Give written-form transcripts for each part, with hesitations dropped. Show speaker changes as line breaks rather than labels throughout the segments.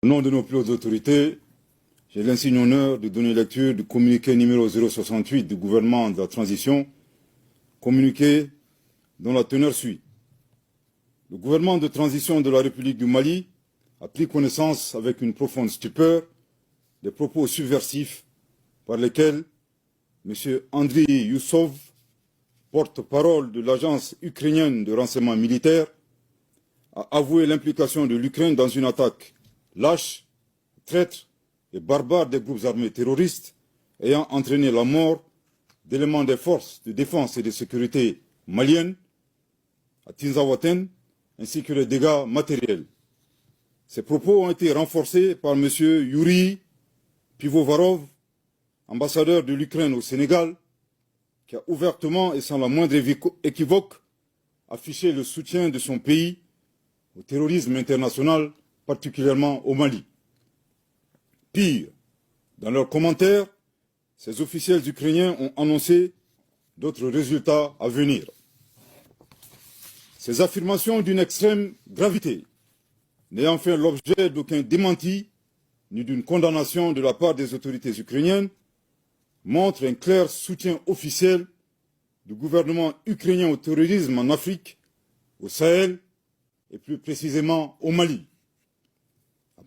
Au nom de nos plus hautes autorités, j'ai l'insigne honneur de donner lecture du communiqué numéro 068 du gouvernement de la transition, communiqué dont la teneur suit. Le gouvernement de transition de la République du Mali a pris connaissance avec une profonde stupeur des propos subversifs par lesquels M. Andriy Youssov, porte-parole de l'agence ukrainienne de renseignement militaire, a avoué l'implication de l'Ukraine dans une attaque lâche, traître et barbare des groupes armés terroristes ayant entraîné la mort d'éléments des forces de défense et de sécurité maliennes à Tinzawaten, ainsi que les dégâts matériels. Ces propos ont été renforcés par M. Yuri Pivovarov, ambassadeur de l'Ukraine au Sénégal, qui a ouvertement et sans la moindre équivoque affiché le soutien de son pays au terrorisme international, particulièrement au Mali. Pire, dans leurs commentaires, ces officiels ukrainiens ont annoncé d'autres résultats à venir. Ces affirmations d'une extrême gravité, n'ayant fait l'objet d'aucun démenti ni d'une condamnation de la part des autorités ukrainiennes, montrent un clair soutien officiel du gouvernement ukrainien au terrorisme en Afrique, au Sahel et plus précisément au Mali.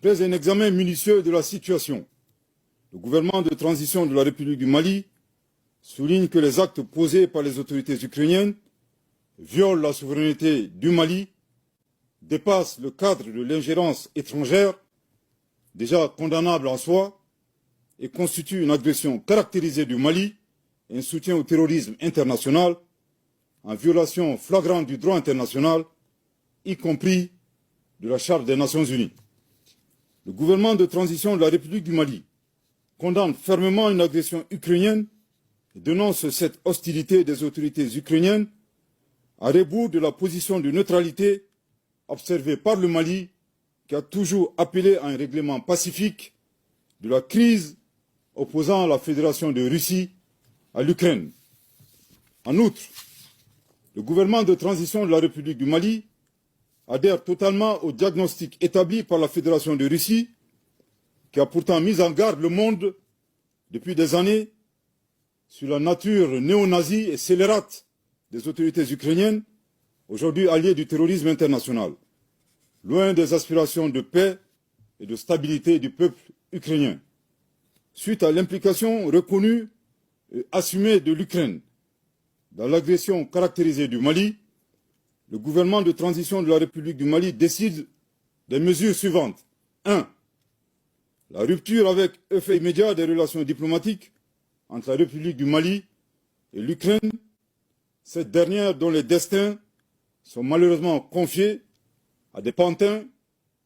Après un examen minutieux de la situation, le gouvernement de transition de la République du Mali souligne que les actes posés par les autorités ukrainiennes violent la souveraineté du Mali, dépassent le cadre de l'ingérence étrangère, déjà condamnable en soi, et constituent une agression caractérisée du Mali et un soutien au terrorisme international, en violation flagrante du droit international, y compris de la Charte des Nations Unies. Le gouvernement de transition de la République du Mali condamne fermement une agression ukrainienne et dénonce cette hostilité des autorités ukrainiennes à rebours de la position de neutralité observée par le Mali, qui a toujours appelé à un règlement pacifique de la crise opposant la Fédération de Russie à l'Ukraine. En outre, le gouvernement de transition de la République du Mali adhère totalement au diagnostic établi par la Fédération de Russie, qui a pourtant mis en garde le monde depuis des années sur la nature néo-nazie et scélérate des autorités ukrainiennes, aujourd'hui alliées du terrorisme international, loin des aspirations de paix et de stabilité du peuple ukrainien. Suite à l'implication reconnue et assumée de l'Ukraine dans l'agression caractérisée du Mali, le gouvernement de transition de la République du Mali décide des mesures suivantes. 1. La rupture avec effet immédiat des relations diplomatiques entre la République du Mali et l'Ukraine, cette dernière dont les destins sont malheureusement confiés à des pantins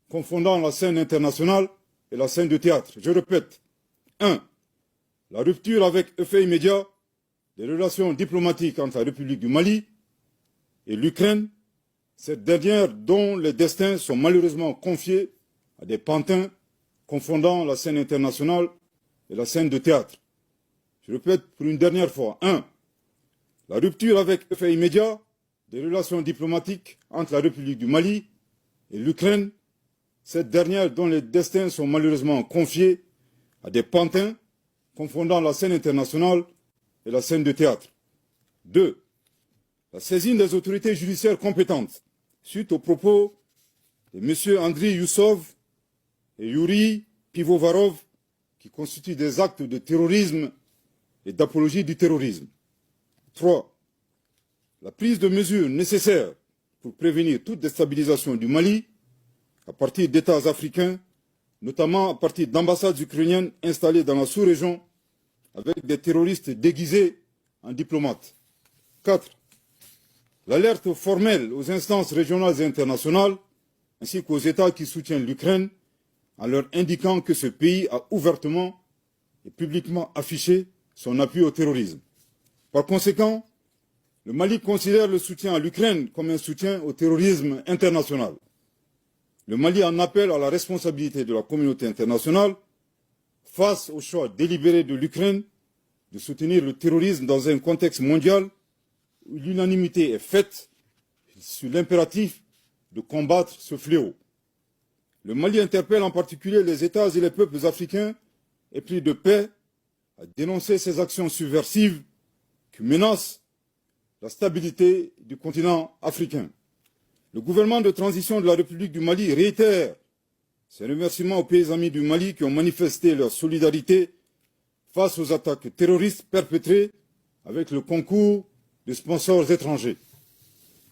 confondant la scène internationale et la scène de théâtre. Je répète. 1. La rupture avec effet immédiat des relations diplomatiques entre la République du Mali et l'Ukraine, cette dernière dont les destins sont malheureusement confiés à des pantins confondant la scène internationale et la scène de théâtre. Je répète pour une dernière fois. 1. La rupture avec effet immédiat des relations diplomatiques entre la République du Mali et l'Ukraine, cette dernière dont les destins sont malheureusement confiés à des pantins confondant la scène internationale et la scène de théâtre. 2. La saisine des autorités judiciaires compétentes suite aux propos de M. Andriy Youssov et Yuri Pivovarov qui constituent des actes de terrorisme et d'apologie du terrorisme. 3. La prise de mesures nécessaires pour prévenir toute déstabilisation du Mali à partir d'États africains, notamment à partir d'ambassades ukrainiennes installées dans la sous-région avec des terroristes déguisés en diplomates. 4. L'alerte formelle aux instances régionales et internationales, ainsi qu'aux États qui soutiennent l'Ukraine, en leur indiquant que ce pays a ouvertement et publiquement affiché son appui au terrorisme. Par conséquent, le Mali considère le soutien à l'Ukraine comme un soutien au terrorisme international. Le Mali en appelle à la responsabilité de la communauté internationale face au choix délibéré de l'Ukraine de soutenir le terrorisme dans un contexte mondial où l'unanimité est faite sur l'impératif de combattre ce fléau. le Mali interpelle en particulier les États et les peuples africains épris de paix à dénoncer ces actions subversives qui menacent la stabilité du continent africain. Le gouvernement de transition de la République du Mali réitère ses remerciements aux pays amis du Mali qui ont manifesté leur solidarité face aux attaques terroristes perpétrées avec le concours de sponsors étrangers.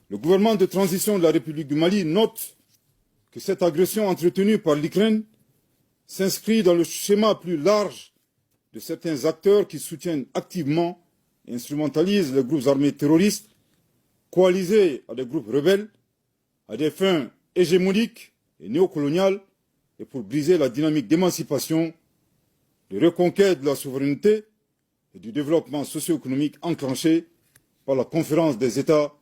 Le gouvernement de transition de la République du Mali note que cette agression entretenue par l'Ukraine s'inscrit dans le schéma plus large de certains acteurs qui soutiennent activement et instrumentalisent les groupes armés terroristes, coalisés à des groupes rebelles, à des fins hégémoniques et néocoloniales, et pour briser la dynamique d'émancipation, de reconquête de la souveraineté et du développement socio-économique enclenché par la Conférence des États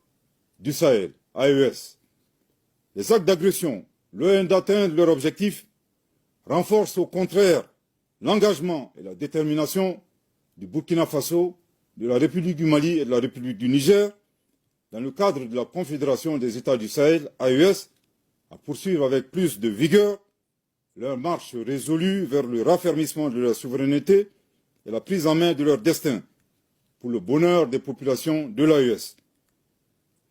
du Sahel, AES. Les actes d'agression, loin d'atteindre leur objectif, renforcent au contraire l'engagement et la détermination du Burkina Faso, de la République du Mali et de la République du Niger, dans le cadre de la Confédération des États du Sahel, AES, à poursuivre avec plus de vigueur leur marche résolue vers le raffermissement de leur souveraineté et la prise en main de leur destin, pour le bonheur des populations de l'AES.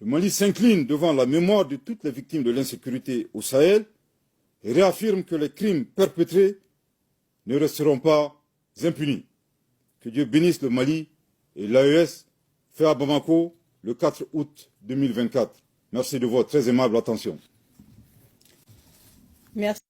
Le Mali s'incline devant la mémoire de toutes les victimes de l'insécurité au Sahel et réaffirme que les crimes perpétrés ne resteront pas impunis. Que Dieu bénisse le Mali et l'AES, fait à Bamako le 4 août 2024. Merci de votre très aimable attention.
Merci.